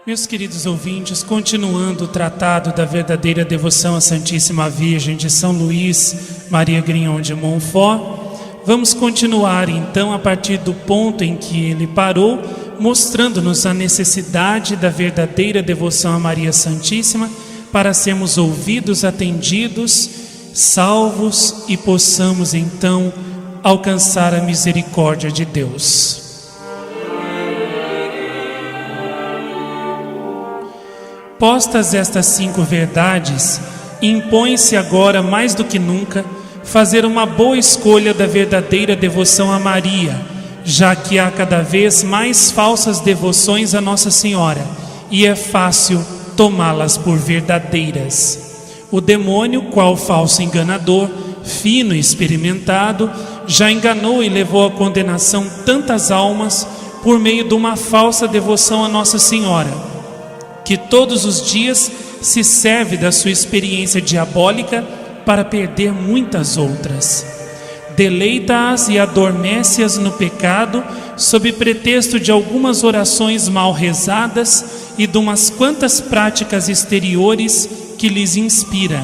Meus queridos ouvintes, continuando o tratado da verdadeira devoção à Santíssima Virgem de São Luís Maria Grignon de Montfort, vamos continuar então a partir do ponto em que ele parou, mostrando-nos a necessidade da verdadeira devoção a Maria Santíssima para sermos ouvidos, atendidos, salvos e possamos então alcançar a misericórdia de Deus. Postas estas 5 verdades, impõe-se agora mais do que nunca fazer uma boa escolha da verdadeira devoção a Maria, já que há cada vez mais falsas devoções a Nossa Senhora e é fácil tomá-las por verdadeiras. O demônio, qual falso enganador, fino e experimentado, já enganou e levou à condenação tantas almas por meio de uma falsa devoção a Nossa Senhora, que todos os dias se serve da sua experiência diabólica para perder muitas outras. Deleita-as e adormece-as no pecado sob pretexto de algumas orações mal rezadas e de umas quantas práticas exteriores que lhes inspira.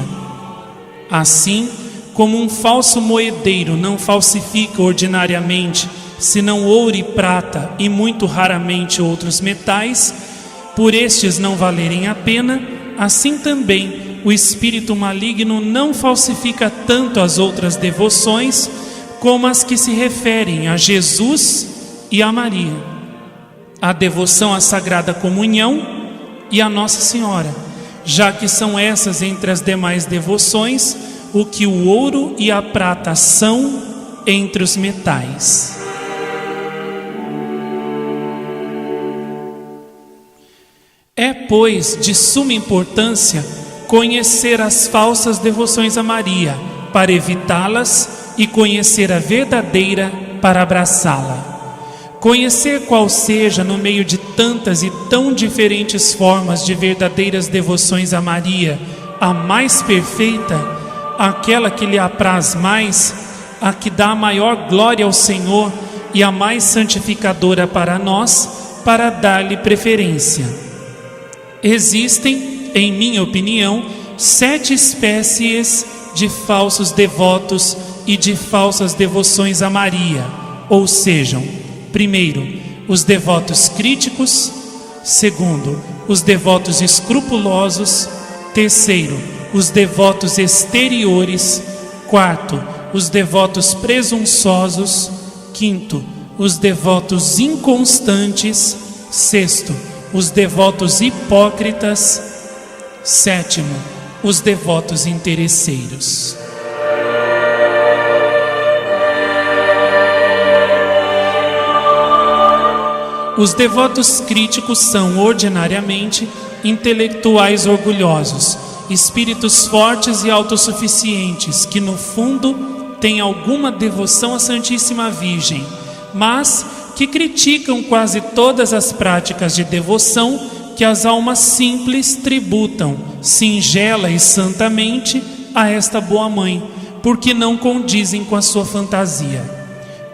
Assim, como um falso moedeiro não falsifica ordinariamente senão ouro e prata e muito raramente outros metais, por estes não valerem a pena, assim também o espírito maligno não falsifica tanto as outras devoções como as que se referem a Jesus e a Maria, a devoção à Sagrada Comunhão e a Nossa Senhora, já que são essas entre as demais devoções o que o ouro e a prata são entre os metais. É, pois, de suma importância conhecer as falsas devoções a Maria para evitá-las e conhecer a verdadeira para abraçá-la. Conhecer qual seja, no meio de tantas e tão diferentes formas de verdadeiras devoções a Maria, a mais perfeita, aquela que lhe apraz mais, a que dá a maior glória ao Senhor e a mais santificadora para nós, para dar-lhe preferência. Existem, em minha opinião, 7 espécies de falsos devotos e de falsas devoções a Maria, ou sejam, primeiro, os devotos críticos; segundo, os devotos escrupulosos; terceiro, os devotos exteriores; quarto, os devotos presunçosos; quinto, os devotos inconstantes; sexto, os devotos hipócritas; sétimo, os devotos interesseiros. Os devotos críticos são ordinariamente intelectuais orgulhosos, espíritos fortes e autossuficientes que no fundo têm alguma devoção à Santíssima Virgem, mas que criticam quase todas as práticas de devoção que as almas simples tributam, singela e santamente, a esta boa mãe, porque não condizem com a sua fantasia.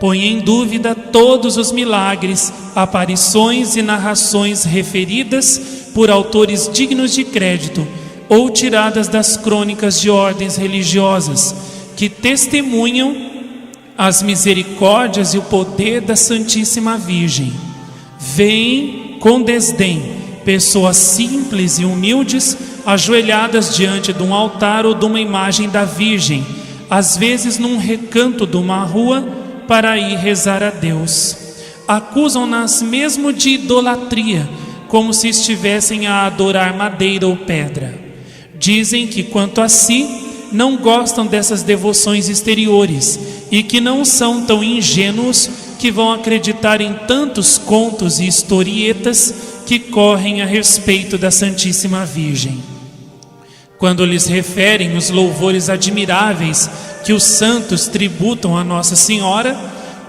Põe em dúvida todos os milagres, aparições e narrações referidas por autores dignos de crédito ou tiradas das crônicas de ordens religiosas, que testemunham as misericórdias e o poder da Santíssima Virgem. Veem com desdém pessoas simples e humildes ajoelhadas diante de um altar ou de uma imagem da Virgem, às vezes num recanto de uma rua, para ir rezar a Deus. Acusam-nas mesmo de idolatria, como se estivessem a adorar madeira ou pedra. Dizem que quanto a si não gostam dessas devoções exteriores e que não são tão ingênuos que vão acreditar em tantos contos e historietas que correm a respeito da Santíssima Virgem. Quando lhes referem os louvores admiráveis que os santos tributam a Nossa Senhora,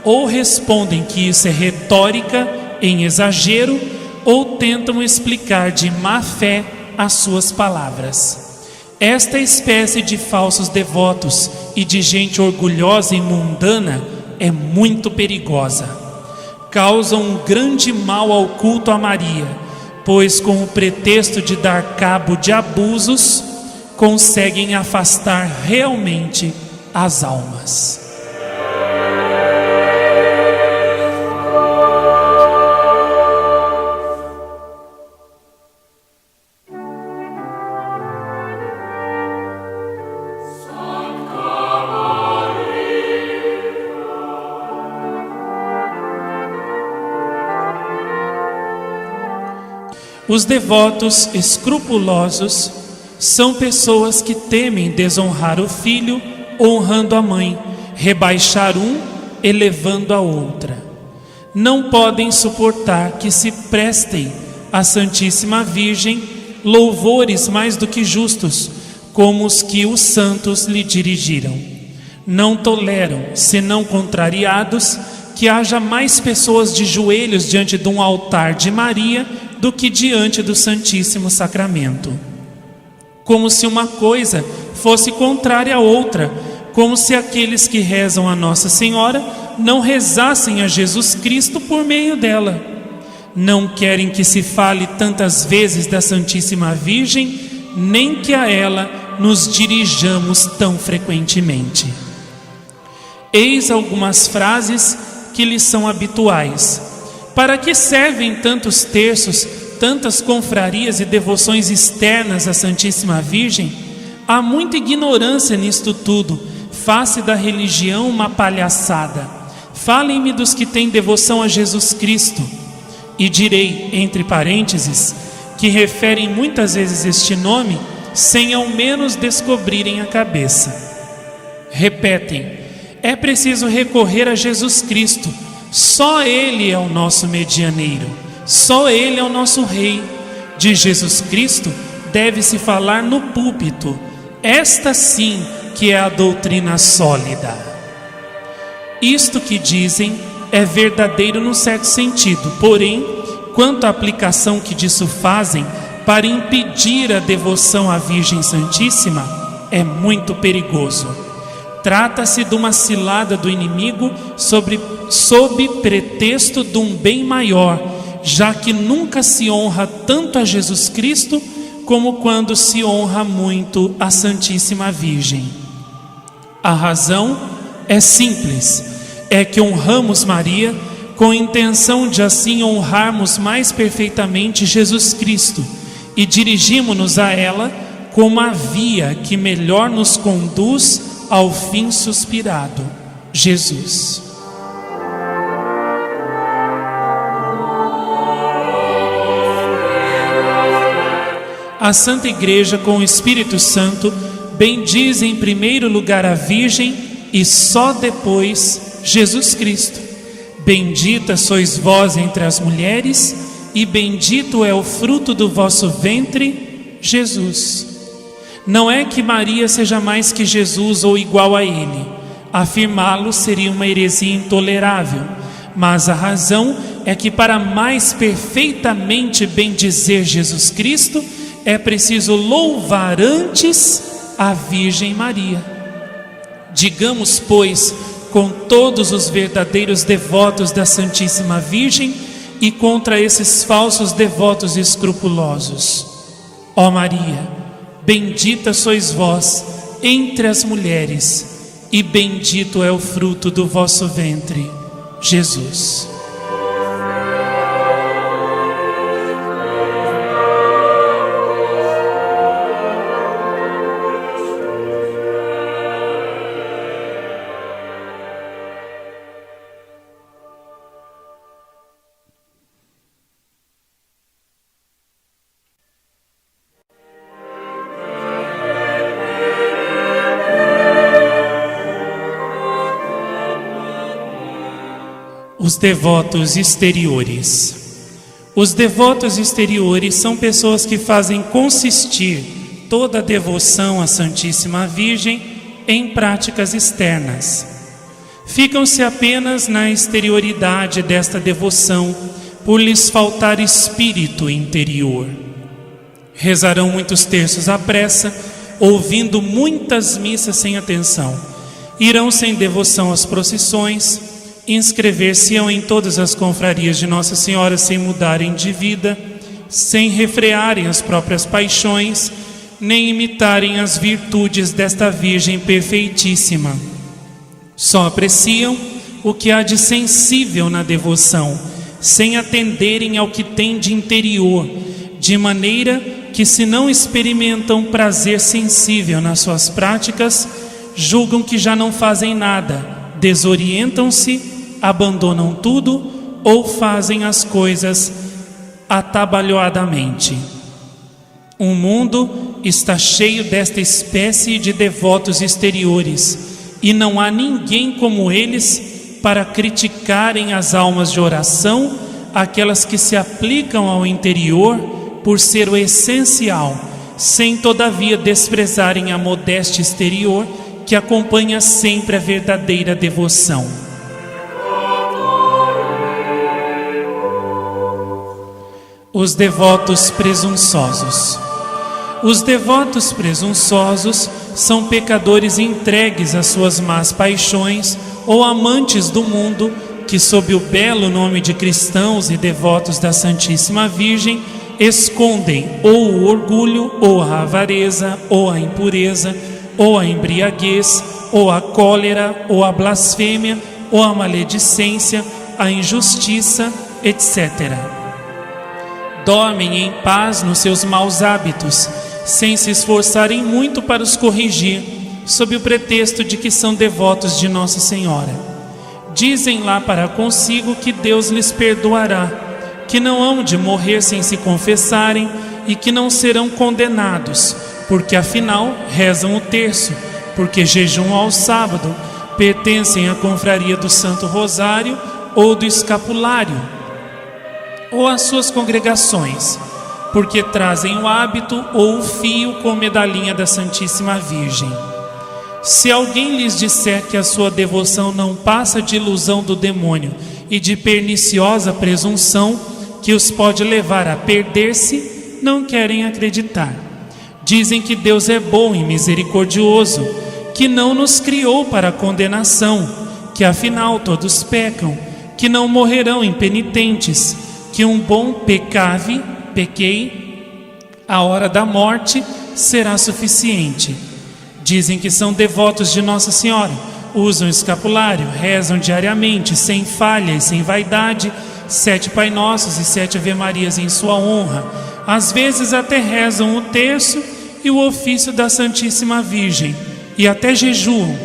ou respondem que isso é retórica em exagero, ou tentam explicar de má fé as suas palavras. Esta espécie de falsos devotos e de gente orgulhosa e mundana é muito perigosa. Causam um grande mal ao culto a Maria, pois com o pretexto de dar cabo de abusos, conseguem afastar realmente as almas. Os devotos escrupulosos são pessoas que temem desonrar o filho, honrando a mãe, rebaixar um, elevando a outra. Não podem suportar que se prestem à Santíssima Virgem louvores mais do que justos, como os que os santos lhe dirigiram. Não toleram, senão contrariados, que haja mais pessoas de joelhos diante de um altar de Maria do que diante do Santíssimo Sacramento. Como se uma coisa fosse contrária à outra, como se aqueles que rezam a Nossa Senhora não rezassem a Jesus Cristo por meio dela. Não querem que se fale tantas vezes da Santíssima Virgem, nem que a ela nos dirijamos tão frequentemente. Eis algumas frases que lhes são habituais. Para que servem tantos terços, tantas confrarias e devoções externas à Santíssima Virgem? Há muita ignorância nisto tudo. Faça da religião uma palhaçada. Falem-me dos que têm devoção a Jesus Cristo. E direi, entre parênteses, que referem muitas vezes este nome sem ao menos descobrirem a cabeça. Repetem: é preciso recorrer a Jesus Cristo. Só Ele é o nosso medianeiro, só Ele é o nosso Rei. De Jesus Cristo deve-se falar no púlpito. Esta sim que é a doutrina sólida. Isto que dizem é verdadeiro no certo sentido, porém, quanto à aplicação que disso fazem para impedir a devoção à Virgem Santíssima, é muito perigoso. Trata-se de uma cilada do inimigo sob pretexto de um bem maior, já que nunca se honra tanto a Jesus Cristo como quando se honra muito a Santíssima Virgem. A razão é simples, é que honramos Maria com a intenção de assim honrarmos mais perfeitamente Jesus Cristo e dirigimos-nos a ela como a via que melhor nos conduz ao fim suspirado, Jesus. A Santa Igreja com o Espírito Santo bendiz em primeiro lugar a Virgem e só depois Jesus Cristo. Bendita sois vós entre as mulheres e bendito é o fruto do vosso ventre, Jesus. Não é que Maria seja mais que Jesus ou igual a Ele. Afirmá-lo seria uma heresia intolerável. Mas a razão é que para mais perfeitamente bendizer Jesus Cristo, é preciso louvar antes a Virgem Maria. Digamos, pois, com todos os verdadeiros devotos da Santíssima Virgem e contra esses falsos devotos escrupulosos: ó Maria, bendita sois vós entre as mulheres, e bendito é o fruto do vosso ventre, Jesus. Os devotos exteriores. Os devotos exteriores são pessoas que fazem consistir toda a devoção à Santíssima Virgem em práticas externas. Ficam-se apenas na exterioridade desta devoção, por lhes faltar espírito interior. Rezarão muitos terços à pressa, ouvindo muitas missas sem atenção. Irão sem devoção às procissões, inscrever-se-ão em todas as confrarias de Nossa Senhora sem mudarem de vida, sem refrearem as próprias paixões, nem imitarem as virtudes desta Virgem perfeitíssima. Só apreciam o que há de sensível na devoção, sem atenderem ao que tem de interior, de maneira que, se não experimentam prazer sensível nas suas práticas, julgam que já não fazem nada, desorientam-se, abandonam tudo ou fazem as coisas atabalhoadamente. O mundo está cheio desta espécie de devotos exteriores, e não há ninguém como eles para criticarem as almas de oração, aquelas que se aplicam ao interior por ser o essencial, sem todavia desprezarem a modéstia exterior que acompanha sempre a verdadeira devoção. Os devotos presunçosos. Os devotos presunçosos são pecadores entregues às suas más paixões ou amantes do mundo que, sob o belo nome de cristãos e devotos da Santíssima Virgem, escondem ou o orgulho, ou a avareza, ou a impureza, ou a embriaguez, ou a cólera, ou a blasfêmia, ou a maledicência, a injustiça, etc. Dormem em paz nos seus maus hábitos, sem se esforçarem muito para os corrigir, sob o pretexto de que são devotos de Nossa Senhora. Dizem lá para consigo que Deus lhes perdoará, que não hão de morrer sem se confessarem e que não serão condenados, porque afinal rezam o terço, porque jejuam ao sábado, pertencem à confraria do Santo Rosário ou do Escapulário, ou às suas congregações, porque trazem o hábito ou o fio com medalhinha da Santíssima Virgem. Se alguém lhes disser que a sua devoção não passa de ilusão do demônio e de perniciosa presunção que os pode levar a perder-se, não querem acreditar. Dizem que Deus é bom e misericordioso, que não nos criou para a condenação, que afinal todos pecam, que não morrerão impenitentes, que um bom pequei, a hora da morte será suficiente. Dizem que são devotos de Nossa Senhora, usam escapulário, rezam diariamente, sem falha e sem vaidade, 7 Pai Nossos e 7 Ave Marias em sua honra. Às vezes até rezam o terço e o ofício da Santíssima Virgem, e até jejuam.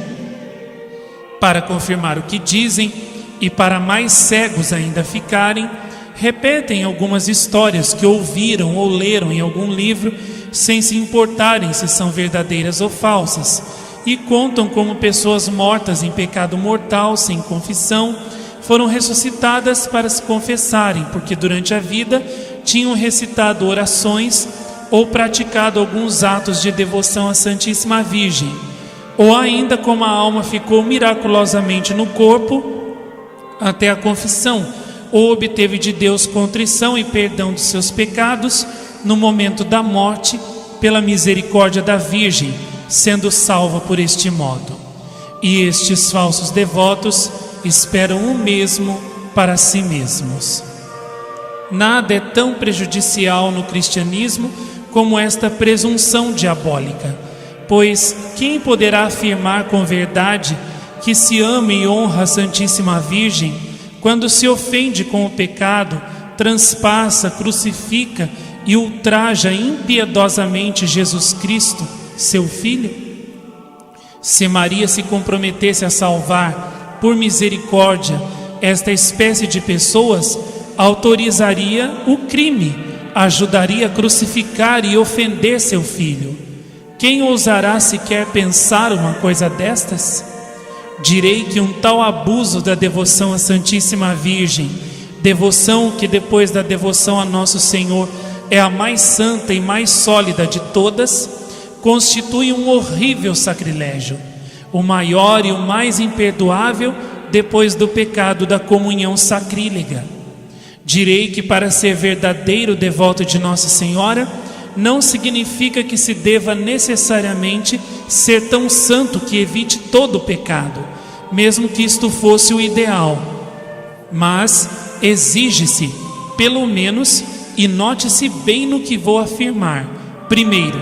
Para confirmar o que dizem, e para mais cegos ainda ficarem, repetem algumas histórias que ouviram ou leram em algum livro, sem se importarem se são verdadeiras ou falsas, e contam como pessoas mortas em pecado mortal, sem confissão, foram ressuscitadas para se confessarem, porque durante a vida tinham recitado orações ou praticado alguns atos de devoção à Santíssima Virgem, ou ainda como a alma ficou miraculosamente no corpo até a confissão, ou obteve de Deus contrição e perdão de seus pecados no momento da morte, pela misericórdia da Virgem, sendo salva por este modo. E estes falsos devotos esperam o mesmo para si mesmos. Nada é tão prejudicial no cristianismo como esta presunção diabólica, pois quem poderá afirmar com verdade que se ama e honra a Santíssima Virgem, quando se ofende com o pecado, transpassa, crucifica e ultraja impiedosamente Jesus Cristo, seu Filho? Se Maria se comprometesse a salvar, por misericórdia, esta espécie de pessoas, autorizaria o crime, ajudaria a crucificar e ofender seu Filho. Quem ousará sequer pensar uma coisa destas? Direi que um tal abuso da devoção à Santíssima Virgem, devoção que depois da devoção a Nosso Senhor é a mais santa e mais sólida de todas, constitui um horrível sacrilégio, o maior e o mais imperdoável depois do pecado da comunhão sacrílega. Direi que para ser verdadeiro devoto de Nossa Senhora, não significa que se deva necessariamente ser tão santo que evite todo o pecado, mesmo que isto fosse o ideal, mas exige-se, pelo menos, e note-se bem no que vou afirmar. Primeiro,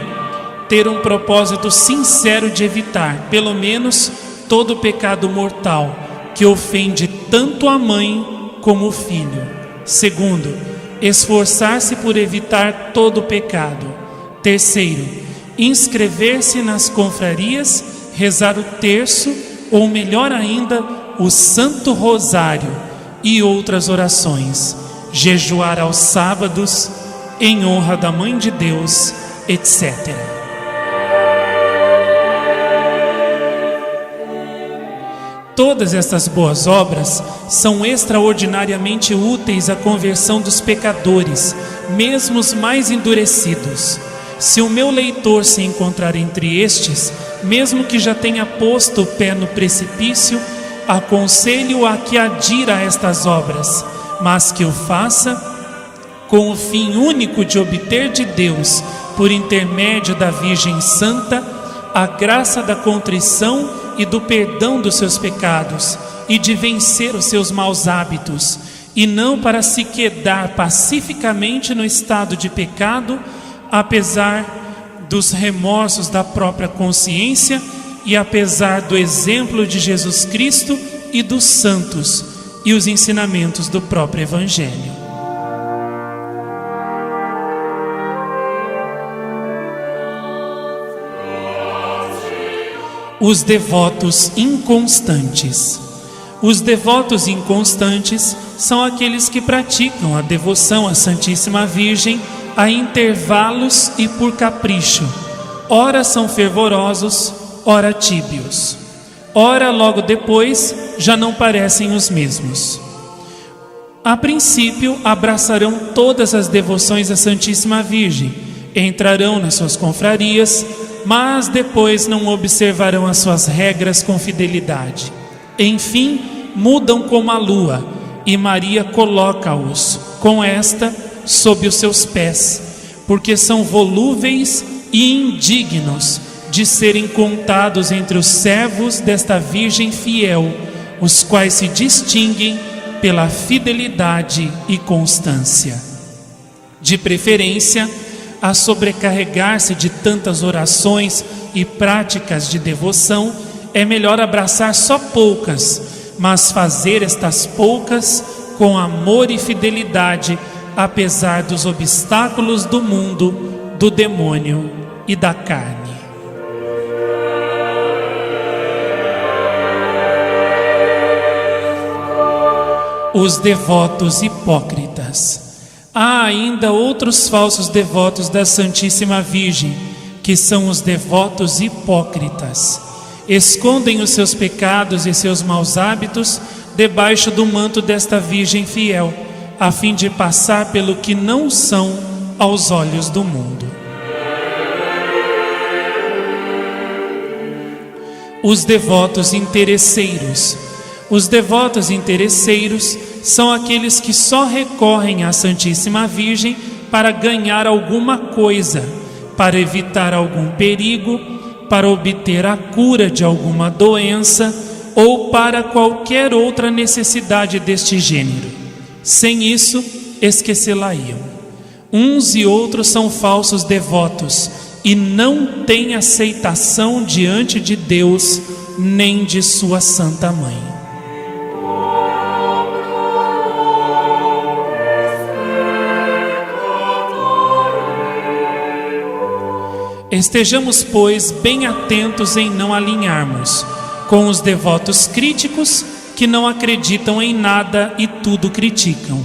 ter um propósito sincero de evitar, pelo menos, todo pecado mortal que ofende tanto a mãe como o filho. Segundo, esforçar-se por evitar todo pecado. Terceiro, inscrever-se nas confrarias, rezar o terço, ou melhor ainda, o Santo Rosário e outras orações, jejuar aos sábados, em honra da Mãe de Deus, etc. Todas estas boas obras são extraordinariamente úteis à conversão dos pecadores, mesmo os mais endurecidos. Se o meu leitor se encontrar entre estes, mesmo que já tenha posto o pé no precipício, aconselho-o a que adira a estas obras, mas que o faça com o fim único de obter de Deus, por intermédio da Virgem Santa, a graça da contrição e do perdão dos seus pecados, e de vencer os seus maus hábitos, e não para se quedar pacificamente no estado de pecado, apesar dos remorsos da própria consciência e apesar do exemplo de Jesus Cristo e dos santos e os ensinamentos do próprio Evangelho. Os devotos inconstantes. Os devotos inconstantes são aqueles que praticam a devoção à Santíssima Virgem a intervalos e por capricho. Ora são fervorosos, ora tíbios. Ora, logo depois, já não parecem os mesmos. A princípio, abraçarão todas as devoções à Santíssima Virgem, entrarão nas suas confrarias, mas depois não observarão as suas regras com fidelidade. Enfim, mudam como a lua, e Maria coloca-os, com esta, sob os seus pés, porque são volúveis e indignos de serem contados entre os servos desta Virgem fiel, os quais se distinguem pela fidelidade e constância. De preferência, a sobrecarregar-se de tantas orações e práticas de devoção, é melhor abraçar só poucas, mas fazer estas poucas com amor e fidelidade, apesar dos obstáculos do mundo, do demônio e da carne. Os devotos hipócritas. Há ainda outros falsos devotos da Santíssima Virgem, que são os devotos hipócritas. Escondem os seus pecados e seus maus hábitos debaixo do manto desta Virgem fiel, a fim de passar pelo que não são aos olhos do mundo. Os devotos interesseiros. Os devotos interesseiros são aqueles que só recorrem à Santíssima Virgem para ganhar alguma coisa, para evitar algum perigo, para obter a cura de alguma doença ou para qualquer outra necessidade deste gênero. Sem isso, esquecê-la-iam. Uns e outros são falsos devotos e não têm aceitação diante de Deus nem de sua Santa Mãe. Estejamos, pois, bem atentos em não alinharmos com os devotos críticos que não acreditam em nada e tudo criticam,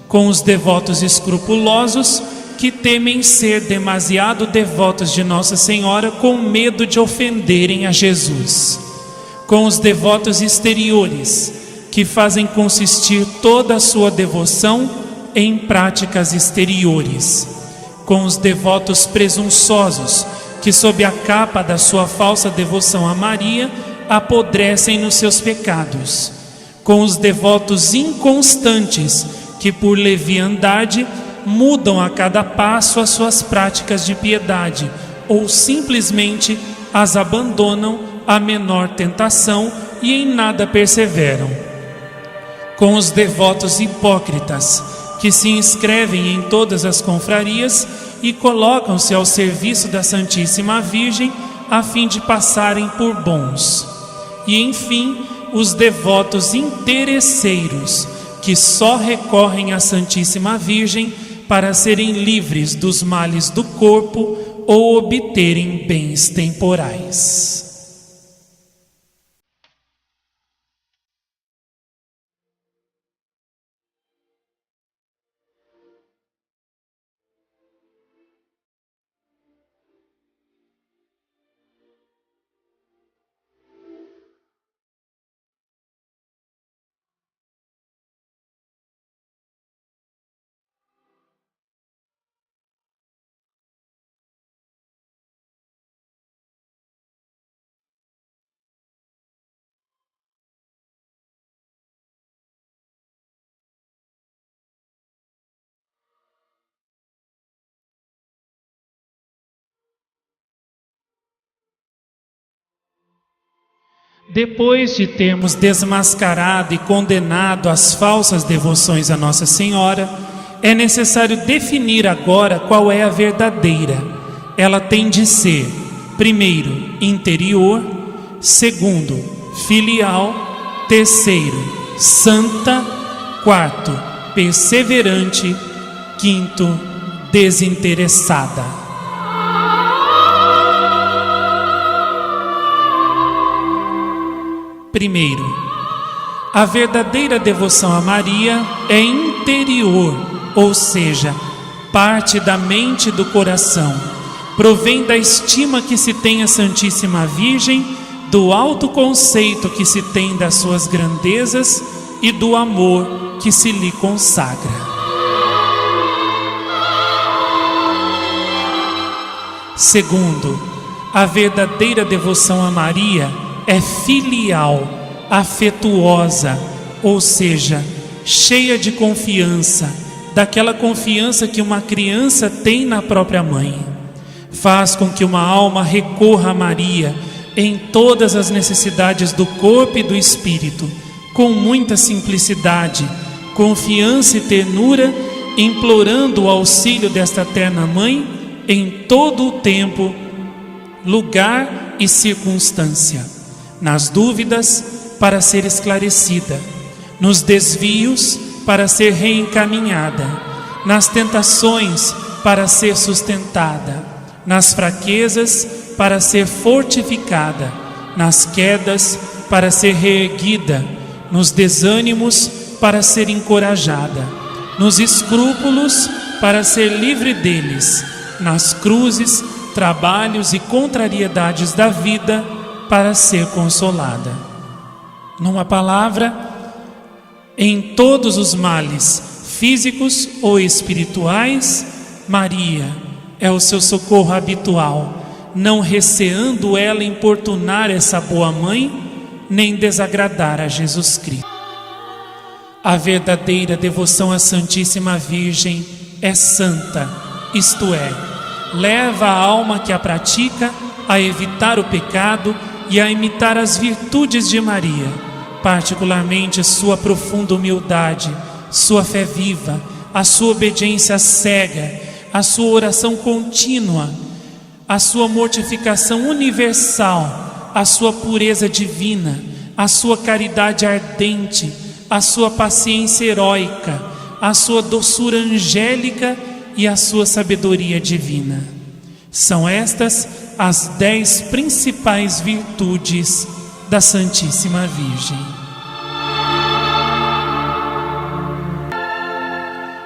com os devotos escrupulosos que temem ser demasiado devotos de Nossa Senhora com medo de ofenderem a Jesus, com os devotos exteriores que fazem consistir toda a sua devoção em práticas exteriores, com os devotos presunçosos que, sob a capa da sua falsa devoção a Maria, apodrecem nos seus pecados, com os devotos inconstantes que, por leviandade, mudam a cada passo as suas práticas de piedade ou simplesmente as abandonam à menor tentação e em nada perseveram, com os devotos hipócritas que se inscrevem em todas as confrarias e colocam-se ao serviço da Santíssima Virgem a fim de passarem por bons. E, enfim, os devotos interesseiros, que só recorrem à Santíssima Virgem para serem livres dos males do corpo ou obterem bens temporais. Depois de termos desmascarado e condenado as falsas devoções a Nossa Senhora, é necessário definir agora qual é a verdadeira. Ela tem de ser, primeiro, interior; segundo, filial; terceiro, santa; quarto, perseverante; quinto, desinteressada. Primeiro, a verdadeira devoção a Maria é interior, ou seja, parte da mente e do coração. Provém da estima que se tem à Santíssima Virgem, do alto conceito que se tem das suas grandezas e do amor que se lhe consagra. Segundo, a verdadeira devoção a Maria é filial, afetuosa, ou seja, cheia de confiança, daquela confiança que uma criança tem na própria mãe. Faz com que uma alma recorra a Maria em todas as necessidades do corpo e do espírito, com muita simplicidade, confiança e ternura, implorando o auxílio desta terna mãe em todo o tempo, lugar e circunstância. Nas dúvidas, para ser esclarecida; nos desvios, para ser reencaminhada; nas tentações, para ser sustentada; nas fraquezas, para ser fortificada; nas quedas, para ser reerguida; nos desânimos, para ser encorajada; nos escrúpulos, para ser livre deles; nas cruzes, trabalhos e contrariedades da vida, para ser consolada. Numa palavra, em todos os males, físicos ou espirituais, Maria é o seu socorro habitual, não receando ela importunar essa boa mãe, nem desagradar a Jesus Cristo. A verdadeira devoção à Santíssima Virgem é santa, isto é, leva a alma que a pratica a evitar o pecado e a imitar as virtudes de Maria, particularmente sua profunda humildade, sua fé viva, a sua obediência cega, a sua oração contínua, a sua mortificação universal, a sua pureza divina, a sua caridade ardente, a sua paciência heróica, a sua doçura angélica e a sua sabedoria divina. São estas as 10 principais virtudes da Santíssima Virgem.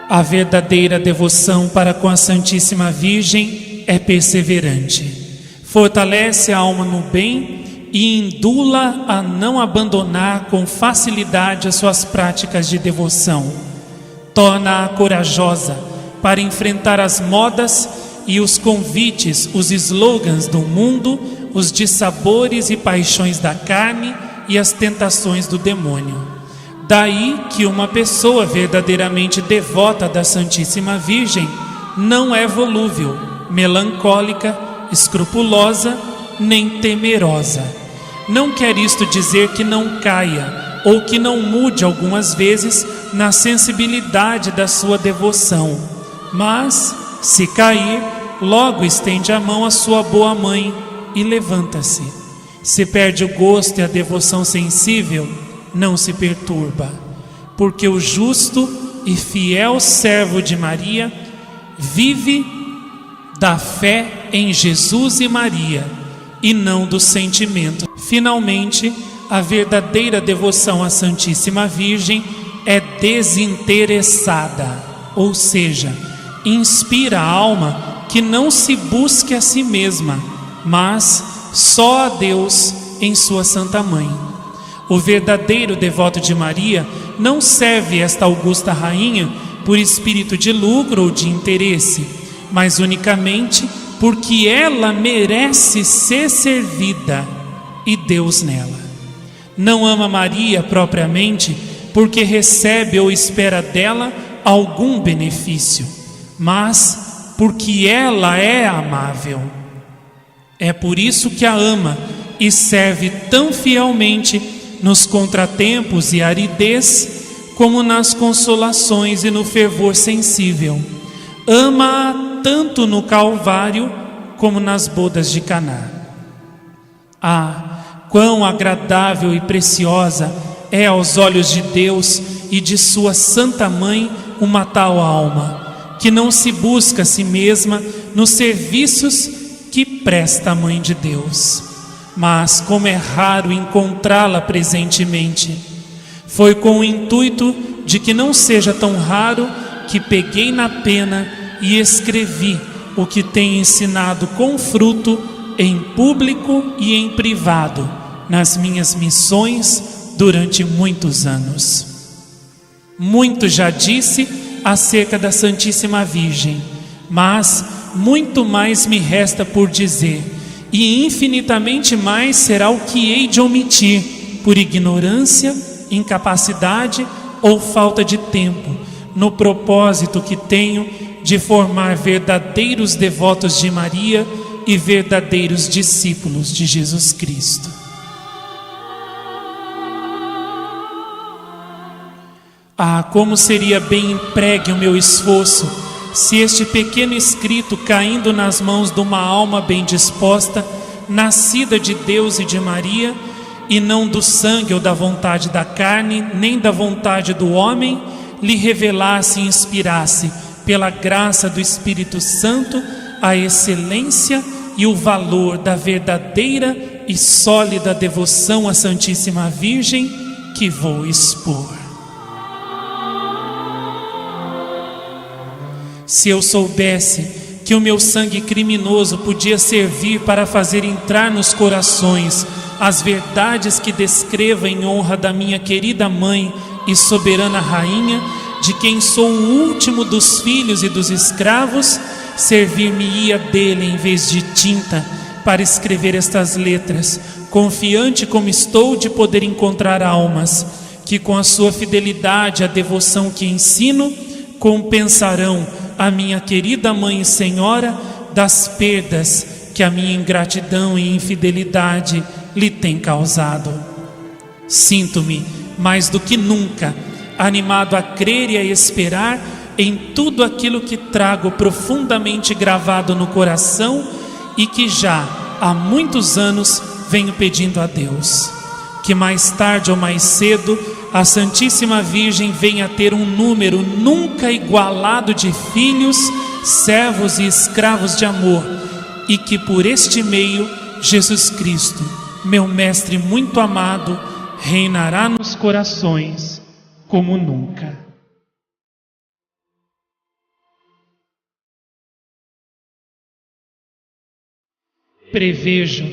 A verdadeira devoção para com a Santíssima Virgem é perseverante. Fortalece a alma no bem e indula a não abandonar com facilidade as suas práticas de devoção. Torna-a corajosa para enfrentar as modas e os convites, os slogans do mundo, os dissabores e paixões da carne e as tentações do demônio. Daí que uma pessoa verdadeiramente devota da Santíssima Virgem não é volúvel, melancólica, escrupulosa, nem temerosa. Não quer isto dizer que não caia ou que não mude algumas vezes na sensibilidade da sua devoção, mas, se cair, logo estende a mão à sua boa mãe e levanta-se. Se perde o gosto e a devoção sensível, não se perturba, porque o justo e fiel servo de Maria vive da fé em Jesus e Maria, e não do sentimento. Finalmente, a verdadeira devoção à Santíssima Virgem é desinteressada, ou seja, inspira a alma que não se busque a si mesma, mas só a Deus em sua Santa Mãe. O verdadeiro devoto de Maria não serve esta augusta rainha por espírito de lucro ou de interesse, mas unicamente porque ela merece ser servida e Deus nela. Não ama Maria propriamente porque recebe ou espera dela algum benefício, mas porque ela é amável. É por isso que a ama e serve tão fielmente nos contratempos e aridez, como nas consolações e no fervor sensível. Ama-a tanto no Calvário como nas bodas de Caná. Ah, quão agradável e preciosa é aos olhos de Deus e de sua Santa Mãe uma tal alma, que não se busca a si mesma nos serviços que presta a Mãe de Deus. Mas como é raro encontrá-la presentemente, foi com o intuito de que não seja tão raro que peguei na pena e escrevi o que tenho ensinado com fruto em público e em privado nas minhas missões durante muitos anos. Muito já disse acerca da Santíssima Virgem, mas muito mais me resta por dizer, e infinitamente mais será o que hei de omitir, por ignorância, incapacidade ou falta de tempo, no propósito que tenho de formar verdadeiros devotos de Maria e verdadeiros discípulos de Jesus Cristo. Ah, como seria bem empregue o meu esforço se este pequeno escrito, caindo nas mãos de uma alma bem disposta, nascida de Deus e de Maria, e não do sangue ou da vontade da carne, nem da vontade do homem, lhe revelasse e inspirasse, pela graça do Espírito Santo, a excelência e o valor da verdadeira e sólida devoção à Santíssima Virgem que vou expor. Se eu soubesse que o meu sangue criminoso podia servir para fazer entrar nos corações as verdades que descreva em honra da minha querida mãe e soberana rainha, de quem sou o último dos filhos e dos escravos, servir-me-ia dele em vez de tinta para escrever estas letras, confiante como estou de poder encontrar almas que com a sua fidelidade e a devoção que ensino compensarão a minha querida Mãe e Senhora das perdas que a minha ingratidão e infidelidade lhe tem causado. Sinto-me, mais do que nunca, animado a crer e a esperar em tudo aquilo que trago profundamente gravado no coração e que já há muitos anos venho pedindo a Deus. Que mais tarde ou mais cedo a Santíssima Virgem venha ter um número nunca igualado de filhos, servos e escravos de amor, e que por este meio Jesus Cristo, meu Mestre muito amado, reinará nos corações como nunca. Prevejo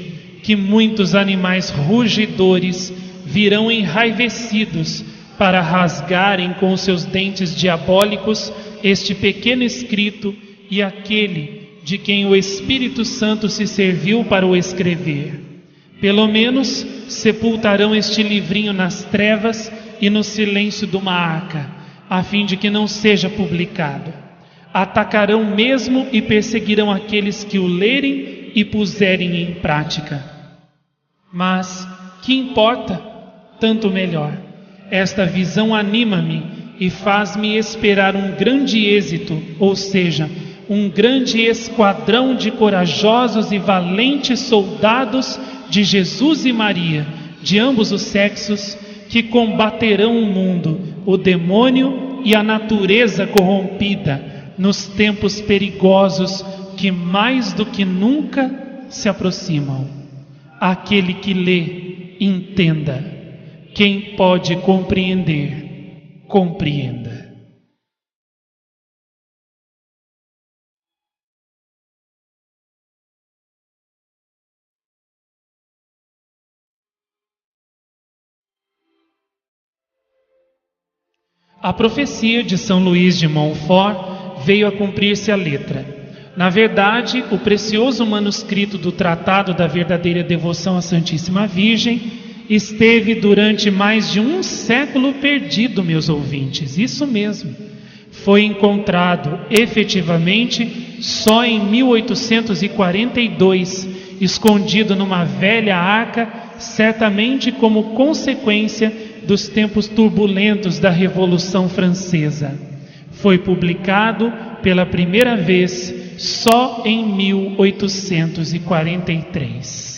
que muitos animais rugidores virão enraivecidos para rasgarem com seus dentes diabólicos este pequeno escrito e aquele de quem o Espírito Santo se serviu para o escrever. Pelo menos sepultarão este livrinho nas trevas e no silêncio de uma arca, a fim de que não seja publicado. Atacarão mesmo e perseguirão aqueles que o lerem e puserem em prática. Mas que importa? Tanto melhor. Esta visão anima-me e faz-me esperar um grande êxito, ou seja, um grande esquadrão de corajosos e valentes soldados de Jesus e Maria, de ambos os sexos, que combaterão o mundo, o demônio e a natureza corrompida, nos tempos perigosos que mais do que nunca se aproximam. Aquele que lê, entenda. Quem pode compreender, compreenda. A profecia de São Luís de Montfort veio a cumprir-se à letra. Na verdade, o precioso manuscrito do Tratado da Verdadeira Devoção à Santíssima Virgem esteve durante mais de um século perdido, meus ouvintes. Isso mesmo. Foi encontrado efetivamente só em 1842, escondido numa velha arca, certamente como consequência dos tempos turbulentos da Revolução Francesa. Foi publicado pela primeira vez só em 1843.